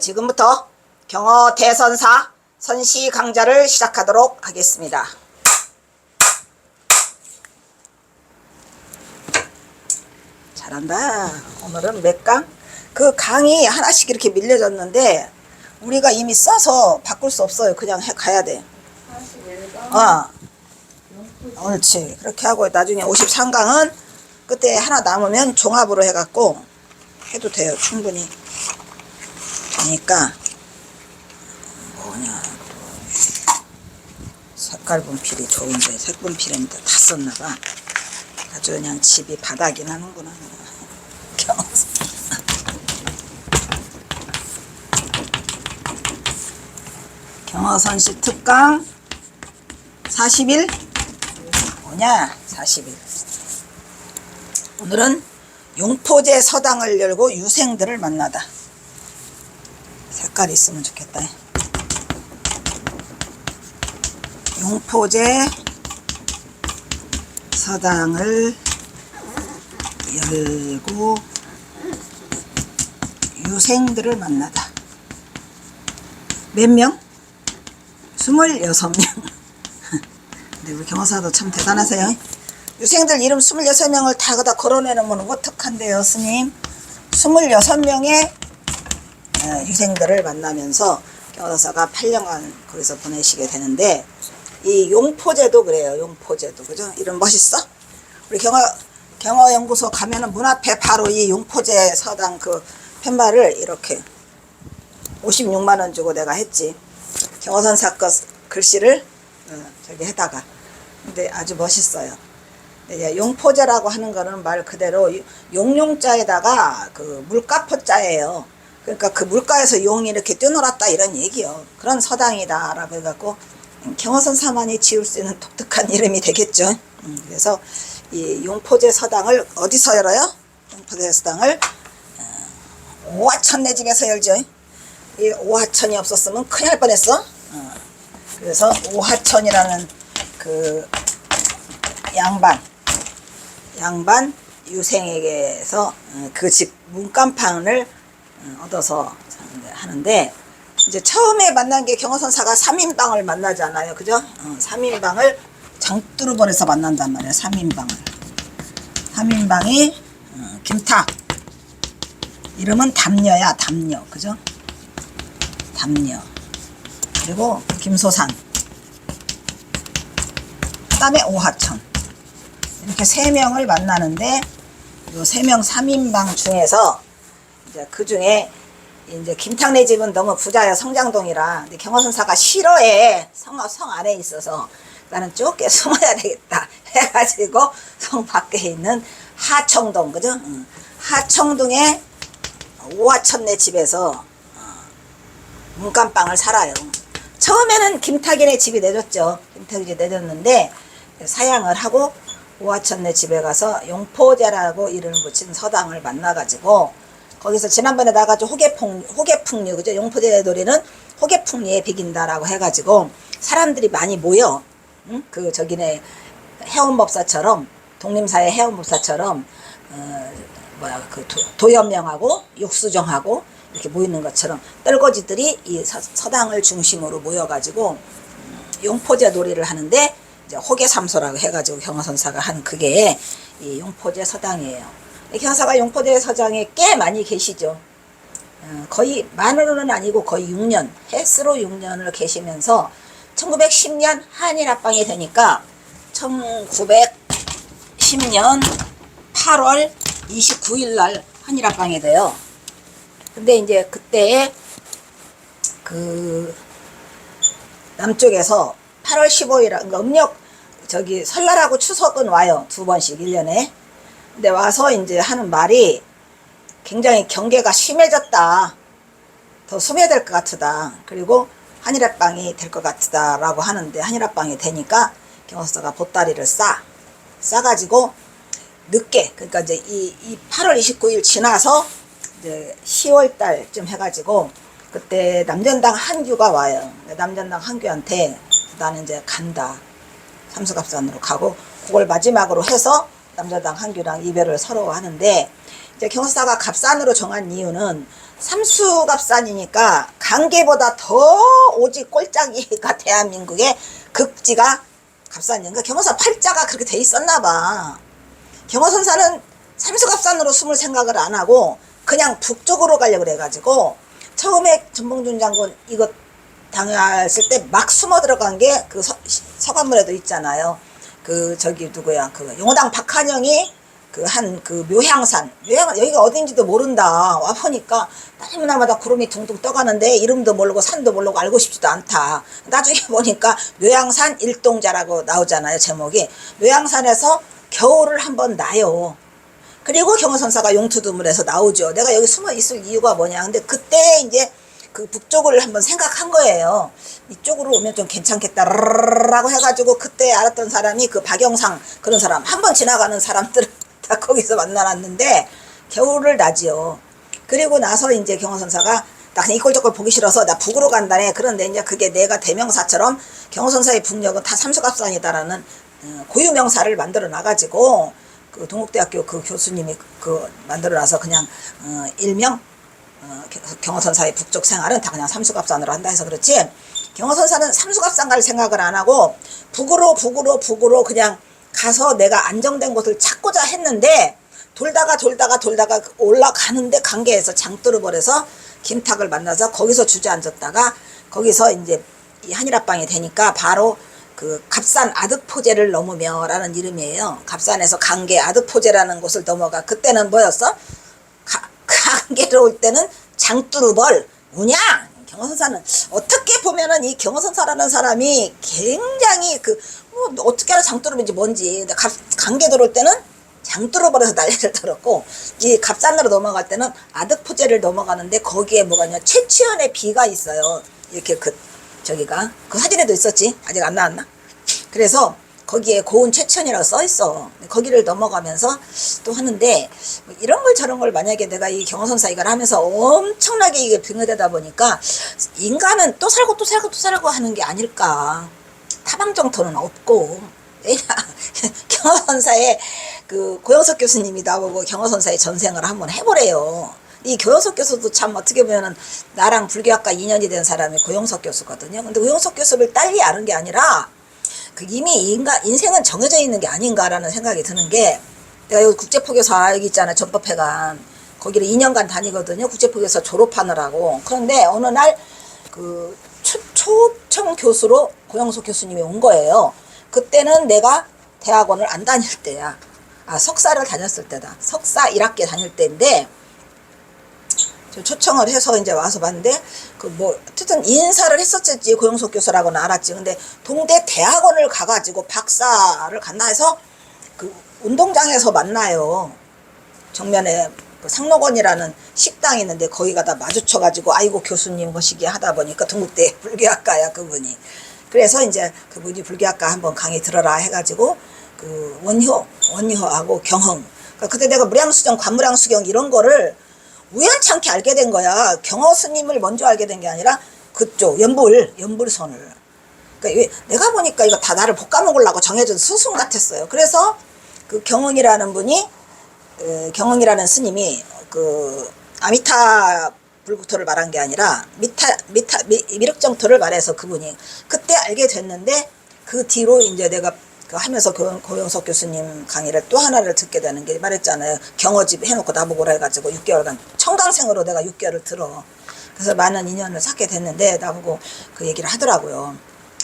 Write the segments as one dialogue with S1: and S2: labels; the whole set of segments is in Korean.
S1: 지금부터 경어 대선사 선시 강좌를 시작하도록 하겠습니다. 잘한다. 오늘은 몇 강? 그 강이 하나씩 이렇게 밀려졌는데 우리가 이미 써서 바꿀 수 없어요. 그냥 가야 돼. 41강. 옳지. 그렇게 하고 나중에 53강은 그때 하나 남으면 종합으로 해갖고 해도 돼요. 충분히. 그러니까 뭐냐, 색깔 분필이 좋은데 색 분필인데 다 썼나봐. 아주 그냥 집이 바닥이 나는구나. 경어선시 특강 40일 뭐냐, 40일. 오늘은 용포제 서당을 열고 유생들을 만나다. 색깔이 있으면 좋겠다. 용포제 서당을 열고 유생들을 만나다. 몇 명? 26명. 근데 우리 경호사도 참 대단하세요. 유생들 이름 26명을 다 걸어내놓으면 어떡한데요, 스님? 26명의 유생들을 만나면서 경호사가 8년간 거기서 보내시게 되는데, 이 용포제도 그래요. 용포제도. 그죠? 이름 멋있어? 우리 경어연구소 가면은 문 앞에 바로 이 용포제 서당 그 팻말을 이렇게 56만원 주고 내가 했지. 경어선사 거 글씨를 저기 해다가. 근데 아주 멋있어요. 근데 용포제라고 하는 거는 말 그대로 용용자에다가 그 물가포자예요. 그러니까 그 물가에서 용이 이렇게 뛰어놀았다 이런 얘기요. 그런 서당이다 라고 해갖고 경어선사만이 지을 수 있는 독특한 이름이 되겠죠. 그래서 이 용포제 서당을 어디서 열어요? 용포제 서당을 오하천 내 집에서 열죠. 이 오하천이 없었으면 큰일 날 뻔했어. 그래서 오하천이라는 그 양반 유생에게서 그 집 문간판을 얻어서 하는데, 이제 처음에 만난 게 경어선사가 3인방을 만나잖아요. 그죠? 3인방을 장두르번에서 만난단 말이에요. 3인방이 김탁, 이름은 담녀야. 담녀. 그죠? 담녀. 그리고 김소산, 그 다음에 오하천. 이렇게 3명을 만나는데, 요 3명 3인방 중에서 이제 그 중에 이제 김탁네 집은 너무 부자야. 성장동이라. 근데 경어선사가 싫어해. 성 안에 있어서 나는 좁게 숨어야 되겠다 해가지고 성 밖에 있는 하청동, 그죠? 하청동에 오하천네 집에서 문간방을 살아요. 처음에는 김탁이네 집이 내줬죠. 김탁이 집이 내줬는데 사양을 하고 오하천네 집에 가서 용포제라고 이름을 붙인 서당을 만나가지고 거기서 지난번에 나가지고 호계풍류, 그죠? 용포제 놀이는 호계풍류에 비긴다라고 해가지고 사람들이 많이 모여. 응? 그 저기네 해운법사처럼, 독림사의 해운법사처럼 그 도연명하고 육수정하고 이렇게 모이는 것처럼 떨거지들이 이 서당을 중심으로 모여가지고 용포제 놀이를 하는데, 이제 호계삼소라고 해가지고 경어선사가 하는 그게 이 용포제 서당이에요. 경어사가 용포제 서당에 꽤 많이 계시죠. 거의 만으로는 아니고 거의 6년, 횟수로 6년을 계시면서 1910년 한일합방이 되니까 1910년 8월 29일 날 한일합방이 돼요. 근데 이제 그때 그 남쪽에서 8월 15일, 그러니까 음력 저기 설날하고 추석은 와요. 2번씩 1년에. 근데 와서 이제 하는 말이 굉장히 경계가 심해졌다. 더 소멸될 것 같다. 그리고 한일합방이 될 것 같다 라고 하는데, 한일합방이 되니까 경호사가 보따리를 싸가지고 늦게, 그러니까 이제 이 8월 29일 지나서 이제 10월 달쯤 해가지고 그때 남전당 한규가 와요. 남전당 한규한테 나는 이제 간다. 삼수갑산으로 가고, 그걸 마지막으로 해서 남전당 한규랑 이별을 서로 하는데, 이제 경사가 갑산으로 정한 이유는 삼수갑산이니까 강계보다 더 오직 꼴짝이가 대한민국의 극지가 갑산인가. 경호선 팔자가 그렇게 돼 있었나 봐. 경호선사는 삼수갑산으로 숨을 생각을 안 하고 그냥 북쪽으로 가려고 그래가지고 처음에 전봉준 장군 이거 당했을 때 막 숨어 들어간 게 그 서간문에도 있잖아요. 그 저기 누구야, 그 용호당 박한영이 그 한 그 묘향산, 여기가 어딘지도 모른다. 와 보니까 날마다 구름이 둥둥 떠가는데 이름도 모르고 산도 모르고 알고 싶지도 않다. 나중에 보니까 묘향산 일동자라고 나오잖아요, 제목이. 묘향산에서 겨울을 한번 나요. 그리고 경호선사가 용투두물에서 나오죠. 내가 여기 숨어 있을 이유가 뭐냐. 근데 그때 이제 그 북쪽을 한번 생각한 거예요. 이쪽으로 오면 좀 괜찮겠다라고 해가지고 그때 알았던 사람이 그 박영상 그런 사람, 한번 지나가는 사람들을 다 거기서 만나놨는데 겨울을 나지요. 그리고 나서 이제 경호선사가 나 그냥 이꼴저꼴 보기 싫어서 나 북으로 간다네. 그런데 이제 그게 내가 대명사처럼 경호선사의 북녘은 다 삼수갑산이다라는 고유명사를 만들어 놔가지고 그 동국대학교 그 교수님이 그 만들어놔서 그냥 일명 경호선사의 북쪽 생활은 다 그냥 삼수갑산으로 한다 해서 그렇지, 경호선사는 삼수갑산 갈 생각을 안 하고 북으로 그냥 가서 내가 안정된 곳을 찾고자 했는데 돌다가 올라가는데 강계에서 장뚜르벌에서 김탁을 만나서 거기서 주저앉았다가 거기서 이제 이 한일합방이 되니까 바로 그 갑산 아득포제를 넘으며 라는 이름이에요. 갑산에서 강계 아득포제라는 곳을 넘어가. 그때는 뭐였어? 강계로 올 때는 장뚜르벌 운양. 경호선사는 어떻게 보면은 이 경호선사라는 사람이 굉장히 그 뭐 어떻게 알아 장뚜르벌인지 뭔지. 강계 들어올 때는 장뚜르벌에서 난리를 들었고 이 갑산으로 넘어갈 때는 아득포제를 넘어가는데 거기에 뭐가 있냐, 최치연의 비가 있어요. 이렇게 그 저기가 그 사진에도 있었지. 아직 안 나왔나? 그래서 거기에 고운 최천이라고 써있어. 거기를 넘어가면서 또 하는데 뭐 이런 걸 저런 걸 만약에 내가 이 경호선사 이걸 하면서 엄청나게 이게 빙의되다 보니까 인간은 또 살고 하는 게 아닐까. 타방정토는 없고. 왜냐 경호선사의 그 고영석 교수님이 나보고 경호선사의 전생을 한번 해보래요. 이 고영석 교수도 참 어떻게 보면은 나랑 불교학과 인연이 된 사람이 고영석 교수거든요. 근데 고영석 교수를 딸리 아는 게 아니라 그 이미 인생은 정해져 있는 게 아닌가라는 생각이 드는 게, 내가 여기 국제포교사 여기 있잖아, 전법회관. 거기를 2년간 다니거든요. 국제포교사 졸업하느라고. 그런데 어느 날 그 초청 교수로 고영석 교수님이 온 거예요. 그때는 내가 대학원을 안 다닐 때야. 석사를 다녔을 때다. 석사 1학기 다닐 때인데 초청을 해서 이제 와서 봤는데 그 뭐 어쨌든 인사를 했었지. 고영석 교수라고는 알았지. 근데 동대 대학원을 가가지고 박사를 갔나 해서 그 운동장에서 만나요. 정면에 그 상록원이라는 식당이 있는데 거기 가다 마주쳐가지고 아이고 교수님 거시기 하다 보니까 동국대 불교학과야 그분이. 그래서 이제 그분이 불교학과 한번 강의 들어라 해가지고 그 원효하고 경흥. 그때 내가 무량수경, 관무량수경 이런 거를 우연찮게 알게 된 거야. 경호 스님을 먼저 알게 된 게 아니라 그쪽 연불선을. 그러니까 내가 보니까 이거 다 나를 볶아먹으려고 정해준 스승 같았어요. 그래서 그 경흥이라는 분이 경흥이라는 스님이 그 아미타 불국토를 말한 게 아니라 미륵정토를 말해서 그분이 그때 알게 됐는데, 그 뒤로 이제 내가 하면서 고영석 교수님 강의를 또 하나를 듣게 되는 게, 말했잖아요. 경어집 해놓고 나보고 오라 해가지고 6개월간 청강생으로 내가 6개월을 들어. 그래서 많은 인연을 쌓게 됐는데 나보고 그 얘기를 하더라고요.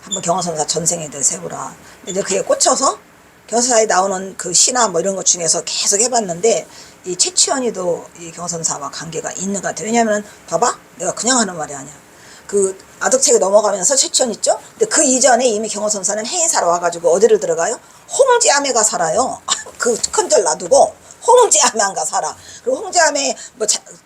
S1: 한번 경호선사 전생에 대해서 해보라. 근데 그게 꽂혀서 경호선사에 나오는 그 시나 뭐 이런 것 중에서 계속 해봤는데 이 최치연이도 이 경호선사와 관계가 있는 것 같아요. 왜냐면 봐봐, 내가 그냥 하는 말이 아니야. 그 아득책에 넘어가면서 최치연 있죠? 근데 그 이전에 이미 경호선사는 해인사로 와가지고 어디를 들어가요? 홍지암에가 살아요. 그 큰절 놔두고 홍지암에가 살아. 그리고 홍지암에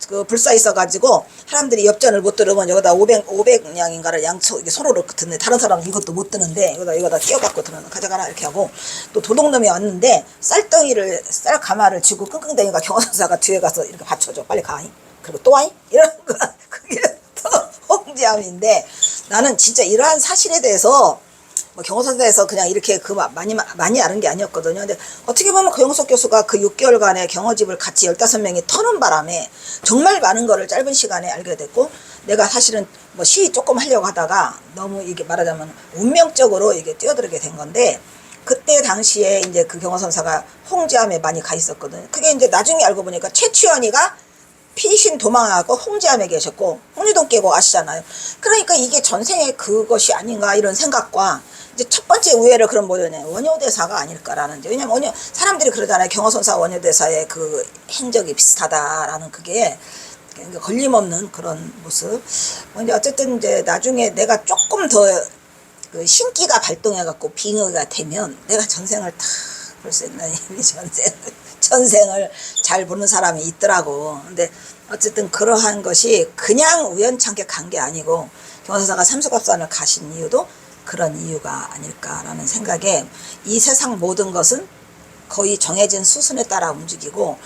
S1: 그 불사 있어가지고 사람들이 엽전을 못 들으면 여기다 500냥인가를 양초 이게 서로를 듣는데 다른 사람은 이것도 못 드는데 여기다 끼워갖고 들으면 가져가라 이렇게 하고, 또 도둑놈이 왔는데 쌀 가마를 쥐고 끙끙대니까 경호선사가 뒤에 가서 이렇게 받쳐줘. 빨리 가. 그리고 또 와이? 이런 거. 그게 또 홍지암인데, 나는 진짜 이러한 사실에 대해서 뭐 경호선사에서 그냥 이렇게 많이 아는 게 아니었거든요. 근데 어떻게 보면 고영석 교수가 그 6개월간의 경호집을 같이 15명이 터는 바람에 정말 많은 거를 짧은 시간에 알게 됐고, 내가 사실은 뭐 시 조금 하려고 하다가 너무 이게 말하자면 운명적으로 이게 뛰어들게 된 건데, 그때 당시에 이제 그 경호선사가 홍지암에 많이 가 있었거든. 그게 이제 나중에 알고 보니까 최추연이가 피신 도망하고 홍지암에 계셨고, 홍리동 깨고 아시잖아요. 그러니까 이게 전생의 그것이 아닌가 이런 생각과, 이제 첫 번째 우회를 그럼 뭐냐면 원효대사가 아닐까라는, 이제 왜냐면 사람들이 그러잖아요. 경호선사 원효대사의 그 행적이 비슷하다라는, 그게 걸림없는 그런 모습. 이제 어쨌든 이제 나중에 내가 조금 더 그 신기가 발동해갖고 빙의가 되면 내가 전생을 다 볼 수 있는, 이미 전생을 잘 보는 사람이 있더라고. 근데 어쨌든 그러한 것이 그냥 우연찮게 간 게 아니고, 경호선사가 삼수갑산을 가신 이유도 그런 이유가 아닐까라는 생각에, 이 세상 모든 것은 거의 정해진 수순에 따라 움직이고,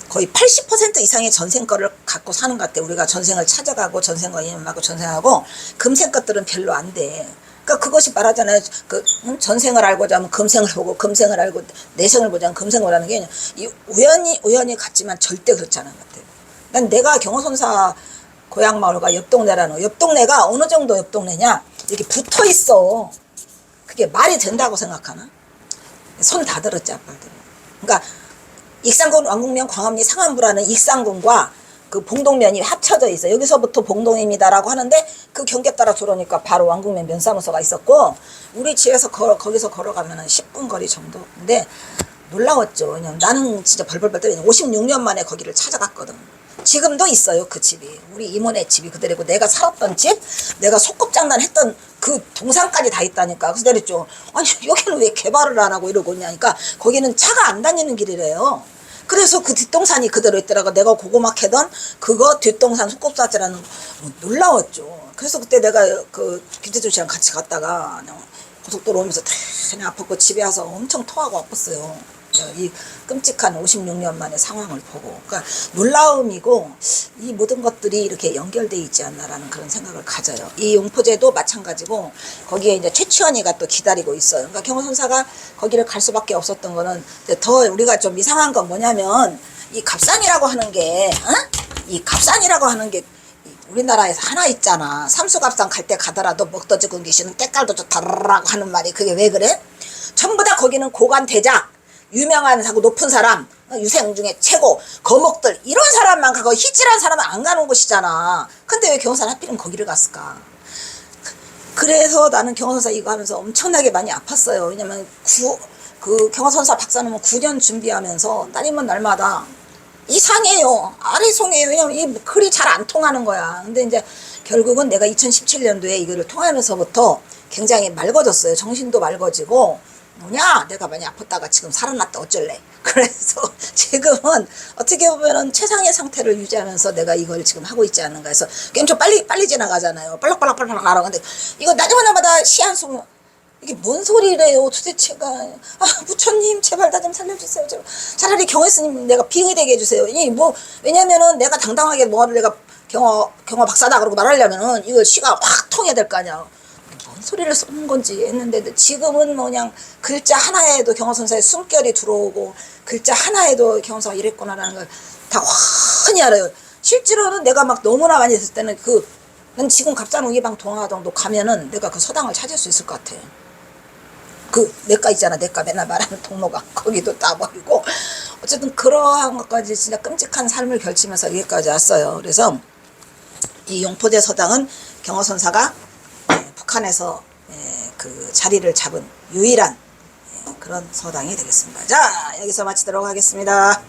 S1: 거의 80% 이상의 전생 거를 갖고 사는 것 같아. 우리가 전생을 찾아가고 전생과 인연하고 전생하고, 금생 것들은 별로 안 돼. 그러니까 그것이 말하잖아요. 전생을 알고자 하면 금생을 보고, 금생을 알고 내생을 보자 하면 금생을 보라는 게, 이 우연히 같지만 절대 그렇지 않은 것 같아요. 난 내가 경호선사 고향 마을과 옆 동네라는, 옆 동네가 어느 정도 옆 동네냐, 이렇게 붙어 있어. 그게 말이 된다고 생각하나? 손 다 들었지, 아빠들. 그러니까 익산군, 왕궁면, 광암리, 상암부라는 익산군과 그 봉동면이 합쳐져 있어. 여기서부터 봉동입니다라고 하는데, 그 경계 따라 들어오니까 바로 왕궁면 면사무소가 있었고, 우리 집에서 거기서 걸어가면 10분 거리 정도. 근데 놀라웠죠. 왜냐면 나는 진짜 벌벌벌 떨리는 56년 만에 거기를 찾아갔거든. 지금도 있어요, 그 집이. 우리 이모네 집이 그대로고, 내가 살았던 집, 내가 소꿉장난 했던 그 동산까지 다 있다니까. 그래서 내렸죠. 아니, 여기는 왜 개발을 안 하고 이러고 있냐니까, 거기는 차가 안 다니는 길이래요. 그래서 그 뒷동산이 그대로 있더라고. 내가 고구마 캐던 그거 뒷동산 소꿉사지라는, 놀라웠죠. 그래서 그때 내가 그 김태준 씨랑 같이 갔다가 고속도로 오면서 그냥 아팠고, 집에 와서 엄청 토하고 아팠어요. 이 끔찍한 56년 만의 상황을 보고. 그러니까 놀라움이고, 이 모든 것들이 이렇게 연결되어 있지 않나라는 그런 생각을 가져요. 이 용포제도 마찬가지고, 거기에 이제 최치원이가 또 기다리고 있어요. 그러니까 경호선사가 거기를 갈 수밖에 없었던 거는, 더 우리가 좀 이상한 건 뭐냐면, 이 갑산이라고 하는 게, 이 갑산이라고 하는 게 우리나라에서 하나 있잖아. 삼수갑산 갈 때 가더라도 먹더 죽은 귀신은 때깔도 좋다라고 하는 말이, 그게 왜 그래? 전부 다 거기는 고관대작, 유명한 사고 높은 사람, 유생 중에 최고 거목들, 이런 사람만 가고 희질한 사람은 안 가는 곳이잖아. 근데 왜 경호선사 하필이면 거기를 갔을까? 그래서 나는 경호선사 이거 하면서 엄청나게 많이 아팠어요. 왜냐면 그 경호선사 박사님은 9년 준비하면서 날이면 날마다 이상해요, 아래송해요. 왜냐면 이 글이 잘 안 통하는 거야. 근데 이제 결국은 내가 2017년도에 이거를 통하면서부터 굉장히 맑아졌어요. 정신도 맑아지고, 뭐냐, 내가 많이 아팠다가 지금 살아났다 어쩔래. 그래서 지금은 어떻게 보면은 최상의 상태를 유지하면서 내가 이걸 지금 하고 있지 않는가 해서, 게임 좀 빨리 지나가잖아요. 빨락빨락 가라. 근데 이거 날마다 시 한 송, 이게 뭔 소리래요 도대체가. 부처님 제발 나 좀 살려주세요. 차라리 경호스님 내가 빙의되게 해주세요. 왜냐면은 내가 당당하게 뭐를 내가 경호 박사다 그러고 말하려면은 이거 시가 확 통해야 될 거 아니야. 뭔 소리를 쓰는 건지 했는데, 지금은 그냥 글자 하나에도 경호선사의 숨결이 들어오고, 글자 하나에도 경호선사가 이랬구나라는 걸 다 훤히 알아요. 실제로는 내가 막 너무나 많이 했을 때는 난 지금 갑산 우이방 동화정도 가면은 내가 그 서당을 찾을 수 있을 것 같아. 그 내과 있잖아, 내과 맨날 말하는 동로가, 거기도 따버리고. 어쨌든 그러한 것까지 진짜 끔찍한 삶을 결치면서 여기까지 왔어요. 그래서 이 용포제 서당은 경호선사가 북한에서 그 자리를 잡은 유일한 그런 서당이 되겠습니다. 자, 여기서 마치도록 하겠습니다.